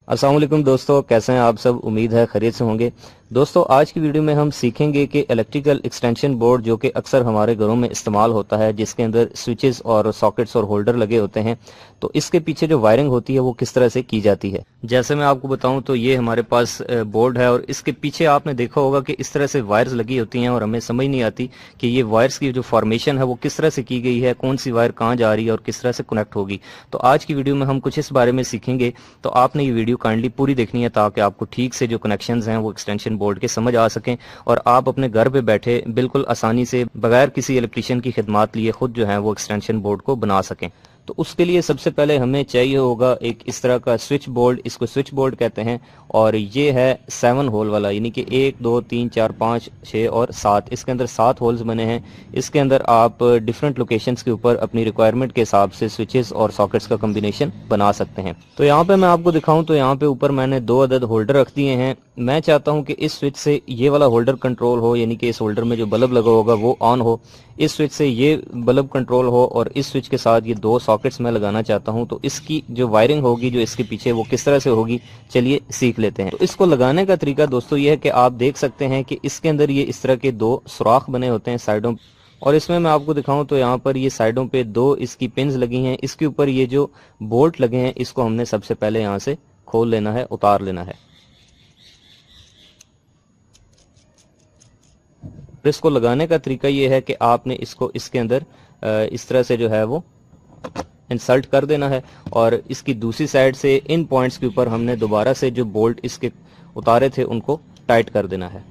अस्सलाम वालेकुम दोस्तों, कैसे हैं आप सब। उम्मीद है खैरियत से होंगे। दोस्तों, आज की वीडियो में हम सीखेंगे कि इलेक्ट्रिकल एक्सटेंशन बोर्ड जो कि अक्सर हमारे घरों में इस्तेमाल होता है, जिसके अंदर स्विचेस और सॉकेट्स और होल्डर लगे होते हैं, तो इसके पीछे जो वायरिंग होती है वो किस तरह से की जाती है। जैसे मैं आपको बताऊं तो ये हमारे पास बोर्ड है और इसके पीछे आपने देखा होगा कि इस तरह से वायर्स लगी होती हैं और हमें समझ नहीं आती कि ये वायर्स की जो फॉर्मेशन है वो किस तरह से की गई है, कौन सी वायर कहाँ जा रही है और किस तरह से कनेक्ट होगी। तो आज की वीडियो में हम कुछ इस बारे में सीखेंगे। तो आपने ये वीडियो काइंडली पूरी देखनी है ताकि आपको ठीक से जो कनेक्शंस हैं वो एक्सटेंशन बोर्ड के समझ आ सकें और आप अपने घर पे बैठे बिल्कुल आसानी से बगैर किसी इलेक्ट्रिशियन की खिदमत लिए खुद जो है वो एक्सटेंशन बोर्ड को बना सकें। तो उसके लिए सबसे पहले हमें चाहिए होगा एक इस तरह का स्विच बोर्ड, इसको स्विच बोर्ड कहते हैं। और ये है 7 होल वाला, यानी कि 1 2 3 4 5 6 और 7, इसके अंदर 7 होल्स बने हैं। इसके अंदर आप डिफरेंट लोकेशंस के ऊपर अपनी रिक्वायरमेंट के हिसाब से स्विचेस और सॉकेट्स का कॉम्बिनेशन बना सकते हैं। तो यहाँ पे मैं आपको दिखाऊं तो यहाँ पे ऊपर मैंने 2 अदद होल्डर रख दिए हैं। मैं चाहता हूँ कि इस स्विच से ये वाला होल्डर कंट्रोल हो, यानी कि इस होल्डर में जो बल्ब लगा होगा वो ऑन हो। इस स्विच से ये बल्ब कंट्रोल हो और इस स्विच के साथ ये 2 सॉकेट्स मैं लगाना चाहता हूँ। तो इसकी जो वायरिंग होगी जो इसके पीछे वो किस तरह से होगी, चलिए सीख लेते हैं। तो इसको लगाने का तरीका दोस्तों ये है कि आप देख सकते हैं कि इसके अंदर ये इस तरह के 2 सुराख बने होते हैं साइडों, और इसमें मैं आपको दिखाऊं तो यहाँ पर ये साइडों पे 2 इसकी पिन्स लगी हैं। इसके ऊपर ये जो बोल्ट लगे हैं इसको हमने सबसे पहले यहाँ से खोल लेना है, उतार लेना है। तो इसको लगाने का तरीका ये है कि आपने इसको इसके अंदर इस तरह से जो है वो इंसर्ट कर देना है और इसकी दूसरी साइड से इन पॉइंट्स के ऊपर हमने दोबारा से जो बोल्ट इसके उतारे थे उनको टाइट कर देना है।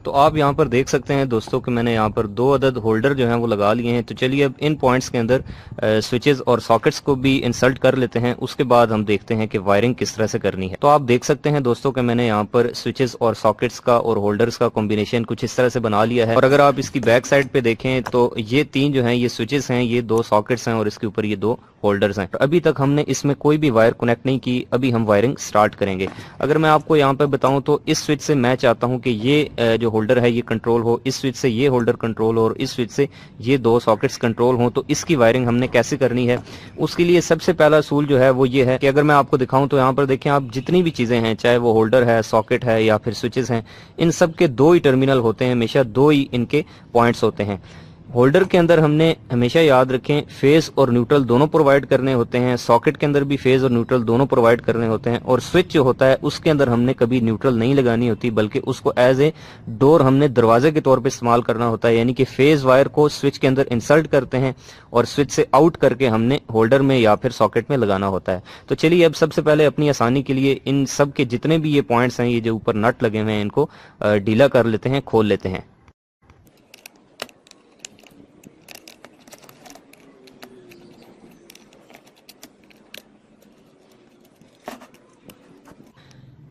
तो आप यहाँ पर देख सकते हैं दोस्तों कि मैंने यहाँ पर 2 अदद होल्डर जो हैं वो लगा लिए हैं। तो चलिए अब इन पॉइंट्स के अंदर स्विचेस और सॉकेट्स को भी इंसर्ट कर लेते हैं, उसके बाद हम देखते हैं कि वायरिंग किस तरह से करनी है। तो आप देख सकते हैं दोस्तों कि मैंने यहाँ पर स्विचेस और सॉकेट्स का और होल्डर्स का कॉम्बिनेशन कुछ इस तरह से बना लिया है। और अगर आप इसकी बैक साइड पे देखें तो ये 3 जो हैं ये स्विचेस हैं, ये 2 सॉकेट्स हैं और इसके ऊपर ये 2 होल्डर्स हैं। तो अभी तक हमने इसमें कोई भी वायर कनेक्ट नहीं की, अभी हम वायरिंग स्टार्ट करेंगे। अगर मैं आपको यहाँ पे बताऊं तो इस स्विच से मैं चाहता हूं कि ये जो होल्डर है ये कंट्रोल हो, इस स्विच से ये होल्डर कंट्रोल हो और इस स्विच से ये 2 सॉकेट्स कंट्रोल हो। तो इसकी वायरिंग हमने कैसे करनी है, उसके लिए सबसे पहला असूल जो है वो ये है कि अगर मैं आपको दिखाऊं तो यहाँ पर देखें आप, जितनी भी चीजें हैं, चाहे वो होल्डर है, सॉकेट है या फिर स्विचेस हैं, इन सब के 2 ही टर्मिनल होते हैं, हमेशा 2 ही इनके पॉइंट्स होते हैं। होल्डर के अंदर हमने हमेशा याद रखें फेज और न्यूट्रल दोनों प्रोवाइड करने होते हैं, सॉकेट के अंदर भी फेज और न्यूट्रल दोनों प्रोवाइड करने होते हैं, और स्विच जो होता है उसके अंदर हमने कभी न्यूट्रल नहीं लगानी होती, बल्कि उसको एज ए डोर हमने दरवाजे के तौर पे इस्तेमाल करना होता है। यानी कि फेज वायर को स्विच के अंदर इंसर्ट करते हैं और स्विच से आउट करके हमने होल्डर में या फिर सॉकेट में लगाना होता है। तो चलिए अब सबसे पहले अपनी आसानी के लिए इन सब के जितने भी ये पॉइंट्स हैं, ये जो ऊपर नट लगे हुए हैं, इनको ढीला कर लेते हैं, खोल लेते हैं।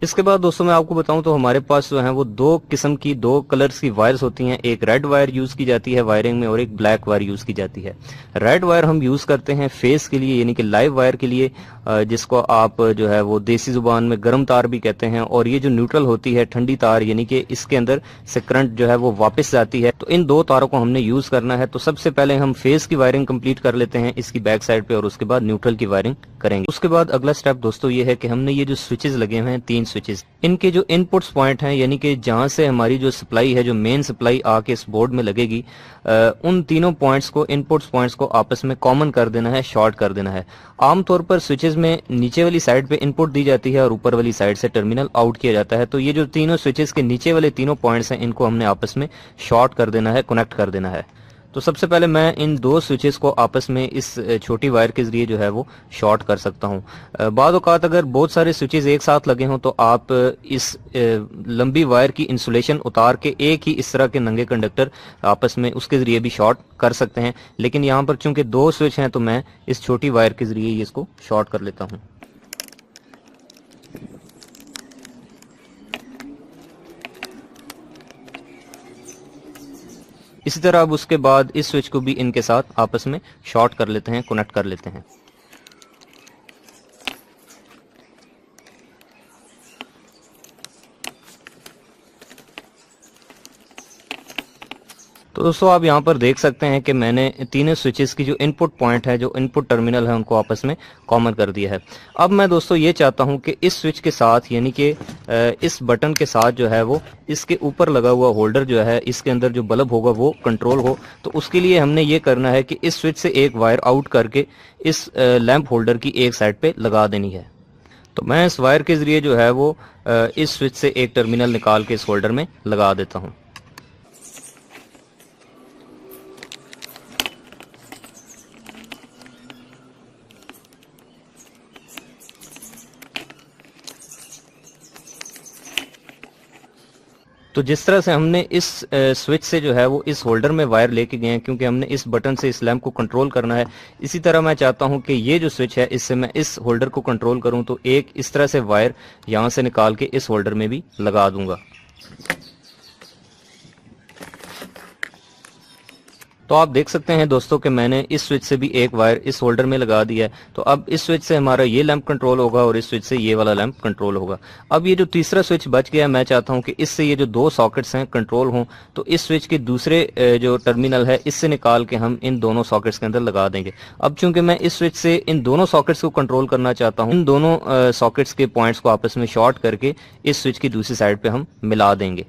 इसके बाद दोस्तों मैं आपको बताऊं तो हमारे पास जो है वो 2 किस्म की, 2 कलर्स की वायर्स होती हैं। एक रेड वायर यूज की जाती है वायरिंग में और एक ब्लैक वायर यूज की जाती है। रेड वायर हम यूज करते हैं फेस के लिए, यानी कि लाइव वायर के लिए, जिसको आप जो है वो देसी जुबान में गर्म तार भी कहते हैं। और ये जो न्यूट्रल होती है ठंडी तार, यानी कि इसके अंदर से करंट जो है वो वापस जाती है। तो इन 2 तारों को हमने यूज करना है। तो सबसे पहले हम फेस की वायरिंग कंप्लीट कर लेते हैं इसकी बैक साइड पे और उसके बाद न्यूट्रल की वायरिंग करेंगे। उसके बाद अगला स्टेप दोस्तों ये है कि हमने ये जो स्विचेस लगे हुए हैं, 3 स्विचेस, इनके जो इनपुट्स पॉइंट हैं, यानी कि जहां से हमारी जो सप्लाई है, जो मेन सप्लाई आके इस बोर्ड में लगेगी, उन तीनों पॉइंट्स को, इनपुट्स पॉइंट्स को आपस में कॉमन कर देना है, शॉर्ट कर देना है। आमतौर पर स्विचेस में नीचे वाली साइड पे इनपुट दी जाती है और ऊपर वाली साइड से टर्मिनल आउट किया जाता है। तो ये जो तीनों स्विचेस के नीचे वाले तीनों पॉइंट्स हैं, इनको हमने आपस में शॉर्ट कर देना है, कनेक्ट कर देना है। तो सबसे पहले मैं इन 2 स्विचेस को आपस में इस छोटी वायर के जरिए जो है वो शॉर्ट कर सकता हूँ। बाद औकात अगर बहुत सारे स्विचेस एक साथ लगे हों तो आप इस लंबी वायर की इंसुलेशन उतार के एक ही इस तरह के नंगे कंडक्टर आपस में उसके जरिए भी शॉर्ट कर सकते हैं। लेकिन यहाँ पर चूंकि 2 स्विच हैं तो मैं इस छोटी वायर के जरिए इसको शॉर्ट कर लेता हूँ। इसी तरह अब उसके बाद इस स्विच को भी इनके साथ आपस में शॉर्ट कर लेते हैं, कनेक्ट कर लेते हैं। तो दोस्तों आप यहाँ पर देख सकते हैं कि मैंने तीनों स्विचेस की जो इनपुट पॉइंट है, जो इनपुट टर्मिनल है, उनको आपस में कॉमन कर दिया है। अब मैं दोस्तों ये चाहता हूँ कि इस स्विच के साथ यानी कि इस बटन के साथ जो है वो इसके ऊपर लगा हुआ होल्डर जो है, इसके अंदर जो बल्ब होगा वो कंट्रोल हो। तो उसके लिए हमने ये करना है कि इस स्विच से एक वायर आउट करके इस लैंप होल्डर की एक साइड पे लगा देनी है। तो मैं इस वायर के जरिए जो है वो इस स्विच से एक टर्मिनल निकाल के इस होल्डर में लगा देता हूँ। तो जिस तरह से हमने इस स्विच से जो है वो इस होल्डर में वायर लेके गए हैं, क्योंकि हमने इस बटन से इस लैंप को कंट्रोल करना है, इसी तरह मैं चाहता हूं कि ये जो स्विच है इससे मैं इस होल्डर को कंट्रोल करूं। तो एक इस तरह से वायर यहां से निकाल के इस होल्डर में भी लगा दूंगा। तो आप देख सकते हैं दोस्तों कि मैंने इस स्विच से भी एक वायर इस होल्डर में लगा दिया है। तो अब इस स्विच से हमारा ये लैंप कंट्रोल होगा और इस स्विच से ये वाला लैंप कंट्रोल होगा। अब ये जो तीसरा स्विच बच गया, मैं चाहता हूं कि इससे ये जो दो सॉकेट्स हैं कंट्रोल हों। तो इस स्विच के दूसरे जो टर्मिनल है इससे निकाल के हम इन दोनों सॉकेट्स के अंदर लगा देंगे। अब चूंकि मैं इस स्विच से इन दोनों सॉकेट्स को कंट्रोल करना चाहता हूँ, इन दोनों सॉकेट्स के पॉइंट्स को आपस में शॉर्ट करके इस स्विच की दूसरी साइड पे हम मिला देंगे।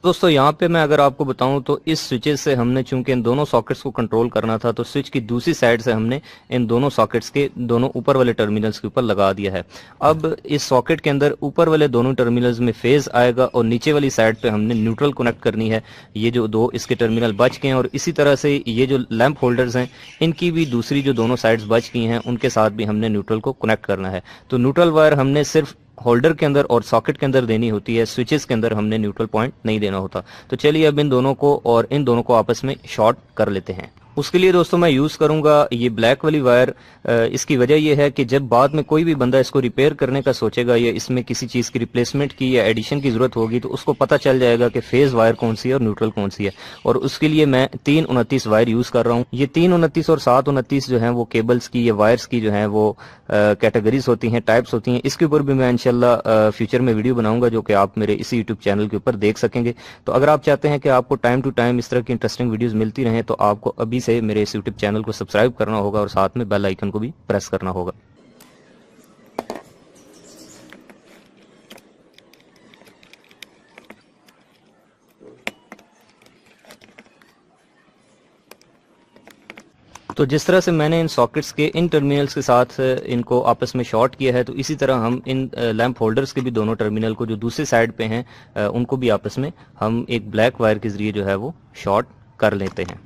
दोस्तों यहाँ पे मैं अगर आपको बताऊं तो इस स्विचेस से हमने चूंकि इन दोनों सॉकेट्स को कंट्रोल करना था, तो स्विच की दूसरी साइड से हमने इन दोनों सॉकेट्स के दोनों ऊपर वाले टर्मिनल्स के ऊपर लगा दिया है। अब इस सॉकेट के अंदर ऊपर वाले दोनों टर्मिनल्स में फेज आएगा और नीचे वाली साइड पे हमने न्यूट्रल कनेक्ट करनी है। ये जो दो इसके टर्मिनल बच गए हैं और इसी तरह से ये जो लैंप होल्डर्स हैं इनकी भी दूसरी जो दोनों साइड्स बच गई हैं उनके साथ भी हमने न्यूट्रल को कनेक्ट करना है। तो न्यूट्रल वायर हमने सिर्फ होल्डर के अंदर और सॉकेट के अंदर देनी होती है, स्विचेस के अंदर हमने न्यूट्रल पॉइंट नहीं देना होता। तो चलिए अब इन दोनों को और इन दोनों को आपस में शॉर्ट कर लेते हैं। उसके लिए दोस्तों मैं यूज करूंगा ये ब्लैक वाली वायर। इसकी वजह यह है कि जब बाद में कोई भी बंदा इसको रिपेयर करने का सोचेगा या इसमें किसी चीज की रिप्लेसमेंट की या एडिशन की जरूरत होगी, तो उसको पता चल जाएगा कि फेज वायर कौन सी है और न्यूट्रल कौन सी है। और उसके लिए मैं 329 वायर यूज कर रहा हूँ। ये 329 और 729 जो है वो केबल्स की या वायर्स की जो है वो कैटेगरीज होती हैं, टाइप्स होती हैं। इसके ऊपर भी मैं इंशाल्लाह फ्यूचर में वीडियो बनाऊंगा जो कि आप मेरे इसी यूट्यूब चैनल के ऊपर देख सकेंगे। तो अगर आप चाहते हैं कि आपको टाइम टू टाइम इस तरह की इंटरेस्टिंग वीडियोस मिलती रहें, तो आपको अभी से मेरे इस यूट्यूब चैनल को सब्सक्राइब करना होगा और साथ में बेल आइकन को भी प्रेस करना होगा। तो जिस तरह से मैंने इन सॉकेट्स के इन टर्मिनल्स के साथ इनको आपस में शॉर्ट किया है, तो इसी तरह हम इन लैंप होल्डर्स के भी दोनों टर्मिनल को जो दूसरी साइड पे हैं उनको भी आपस में हम एक ब्लैक वायर के जरिए जो है वो शॉर्ट कर लेते हैं।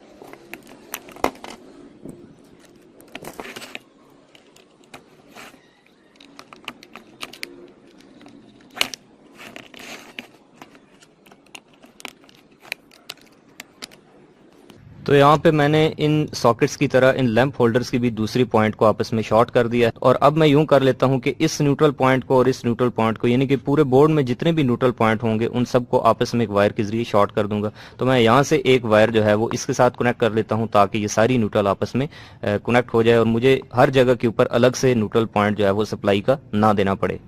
तो यहाँ पे मैंने इन सॉकेट्स की तरह इन लैंप होल्डर्स की भी दूसरी पॉइंट को आपस में शॉर्ट कर दिया है। और अब मैं यूं कर लेता हूं कि इस न्यूट्रल पॉइंट को और इस न्यूट्रल पॉइंट को, यानी कि पूरे बोर्ड में जितने भी न्यूट्रल पॉइंट होंगे उन सबको आपस में एक वायर के जरिए शॉर्ट कर दूंगा। तो मैं यहाँ से एक वायर जो है वो इसके साथ कनेक्ट कर लेता हूँ ताकि ये सारी न्यूट्रल आपस में कनेक्ट हो जाए और मुझे हर जगह के ऊपर अलग से न्यूट्रल पॉइंट जो है वो सप्लाई का ना देना पड़े।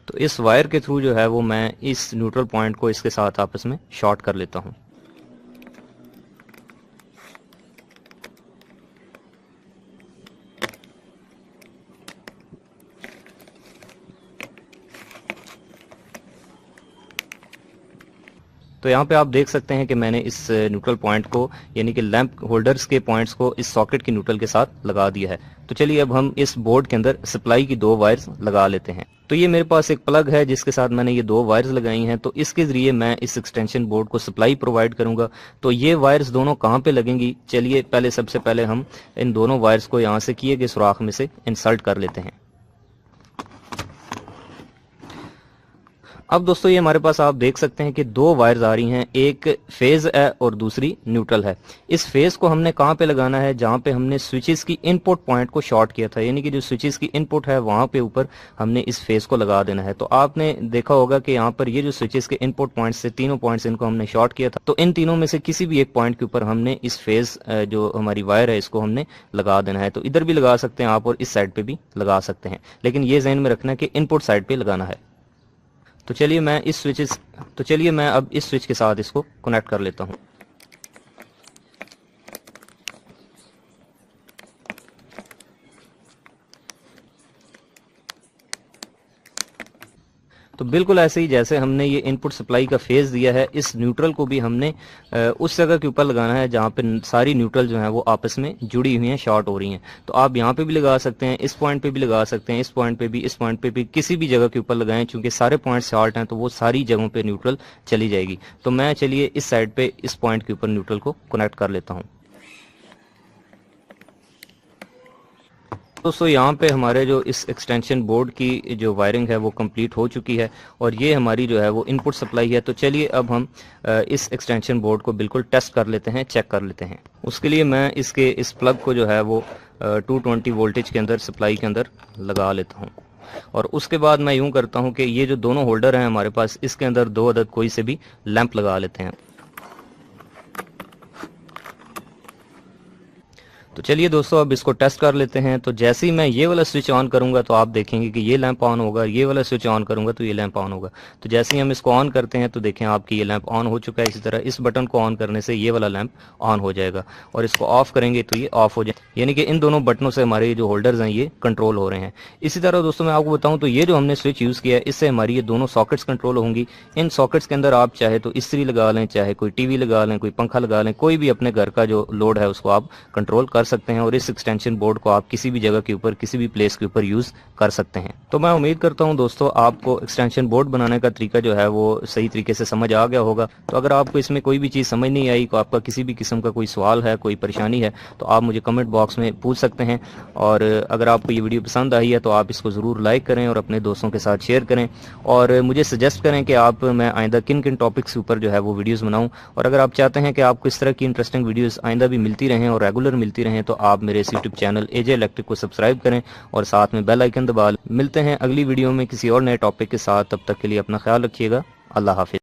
तो इस वायर के थ्रू जो है वो मैं इस न्यूट्रल पॉइंट को इसके साथ आपस में शॉर्ट कर लेता हूँ। तो यहाँ पे आप देख सकते हैं कि मैंने इस न्यूट्रल पॉइंट को यानी कि लैंप होल्डर्स के पॉइंट्स को इस सॉकेट की न्यूट्रल के साथ लगा दिया है। तो चलिए अब हम इस बोर्ड के अंदर सप्लाई की दो वायर्स लगा लेते हैं। तो ये मेरे पास एक प्लग है जिसके साथ मैंने ये दो वायर्स लगाई हैं। तो इसके जरिए मैं इस एक्सटेंशन बोर्ड को सप्लाई प्रोवाइड करूंगा। तो ये वायर्स दोनों कहाँ पे लगेंगी, चलिए पहले सबसे पहले हम इन दोनों वायर्स को यहाँ से किए गए सुराख में से इंसर्ट कर लेते हैं। अब दोस्तों ये हमारे पास आप देख सकते हैं कि दो वायर्स आ रही हैं, एक फेज है और दूसरी न्यूट्रल है। इस फेज को हमने कहाँ पे लगाना है, जहाँ पे हमने स्विचेस की इनपुट पॉइंट को शॉर्ट किया था, यानी कि जो स्विचेस की इनपुट है वहां पे ऊपर हमने इस फेज को लगा देना है। तो आपने देखा होगा कि यहाँ पर ये जो स्विचेस के इनपुट पॉइंट्स से तीनों पॉइंट्स इनको हमने शॉर्ट किया था, तो इन तीनों में से किसी भी एक पॉइंट के ऊपर हमने इस फेज जो हमारी वायर है इसको हमने लगा देना है। तो इधर भी लगा सकते हैं आप और इस साइड पे भी लगा सकते हैं, लेकिन ये ध्यान में रखना है कि इनपुट साइड पे लगाना है। तो चलिए मैं अब इस स्विच के साथ इसको कनेक्ट कर लेता हूं। तो बिल्कुल ऐसे ही जैसे हमने ये इनपुट सप्लाई का फेज दिया है, इस न्यूट्रल को भी हमने उस जगह के ऊपर लगाना है जहाँ पे सारी न्यूट्रल जो है वो आपस में जुड़ी हुई हैं, शॉर्ट हो रही हैं। तो आप यहाँ पे भी लगा सकते हैं, इस पॉइंट पे भी लगा सकते हैं, इस पॉइंट पे भी, इस पॉइंट पे भी, किसी भी जगह के ऊपर लगाएं। चूंकि सारे पॉइंट शॉर्ट हैं तो वो सारी जगहों पे न्यूट्रल चली जाएगी। तो मैं चलिए इस साइड पे इस पॉइंट के ऊपर न्यूट्रल को कनेक्ट कर लेता हूँ। दोस्तों यहाँ पे हमारे जो इस एक्सटेंशन बोर्ड की जो वायरिंग है वो कंप्लीट हो चुकी है और ये हमारी जो है वो इनपुट सप्लाई है। तो चलिए अब हम इस एक्सटेंशन बोर्ड को बिल्कुल टेस्ट कर लेते हैं, चेक कर लेते हैं। उसके लिए मैं इसके इस प्लग को जो है वो 220 वोल्टेज के अंदर, सप्लाई के अंदर लगा लेता हूँ। और उसके बाद मैं यूं करता हूँ कि ये जो दोनों होल्डर हैं हमारे पास, इसके अंदर 2 अदद कोई से भी लैंप लगा लेते हैं। तो चलिए दोस्तों अब इसको टेस्ट कर लेते हैं। तो जैसे ही मैं ये वाला स्विच ऑन करूंगा तो आप देखेंगे कि ये लैंप ऑन होगा, ये वाला स्विच ऑन करूंगा तो ये लैंप ऑन होगा। तो जैसे ही हम इसको ऑन करते हैं तो देखें आपकी ये लैंप ऑन हो चुका है। इसी तरह इस बटन को ऑन करने से ये वाला लैंप ऑन हो जाएगा और इसको ऑफ करेंगे तो ये ऑफ हो जाए, यानी कि इन दोनों बटनों से हमारे जो होल्डर्स हैं ये कंट्रोल हो रहे हैं। इसी तरह दोस्तों मैं आपको बताऊं तो ये जो हमने स्विच यूज किया है इससे हमारी ये दोनों सॉकेट्स कंट्रोल होंगी। इन सॉकेट्स के अंदर आप चाहे तो इस्त्री लगा लें, चाहे कोई टीवी लगा लें, कोई पंखा लगा लें, कोई भी अपने घर का जो लोड है उसको आप कंट्रोल कर सकते हैं और इस एक्सटेंशन बोर्ड को आप किसी भी जगह के ऊपर, किसी भी प्लेस के ऊपर यूज कर सकते हैं। तो मैं उम्मीद करता हूं दोस्तों आपको एक्सटेंशन बोर्ड बनाने का तरीका जो है वो सही तरीके से समझ आ गया होगा। तो अगर आपको इसमें कोई भी चीज समझ नहीं आई, तो आपका किसी भी किस्म का कोई सवाल है, कोई परेशानी है, तो आप मुझे कमेंट बॉक्स में पूछ सकते हैं। और अगर आपको ये वीडियो पसंद आई है तो आप इसको जरूर लाइक करें और अपने दोस्तों के साथ शेयर करें और मुझे सजेस्ट करें कि आप मैं आइंदा किन किन टॉपिक्स के ऊपर जो है वो वीडियोस बनाऊं। और अगर आप चाहते हैं कि आपको इस तरह की इंटरेस्टिंग वीडियोस आइंदा भी मिलती रहें और रेगुलर मिलती रहें तो आप मेरे इस यूट्यूब चैनल एजे इलेक्ट्रिक को सब्सक्राइब करें और साथ में बेल आइकन दबा लें। मिलते हैं अगली वीडियो में किसी और नए टॉपिक के साथ, तब तक के लिए अपना ख्याल रखिएगा। अल्लाह हाफिज।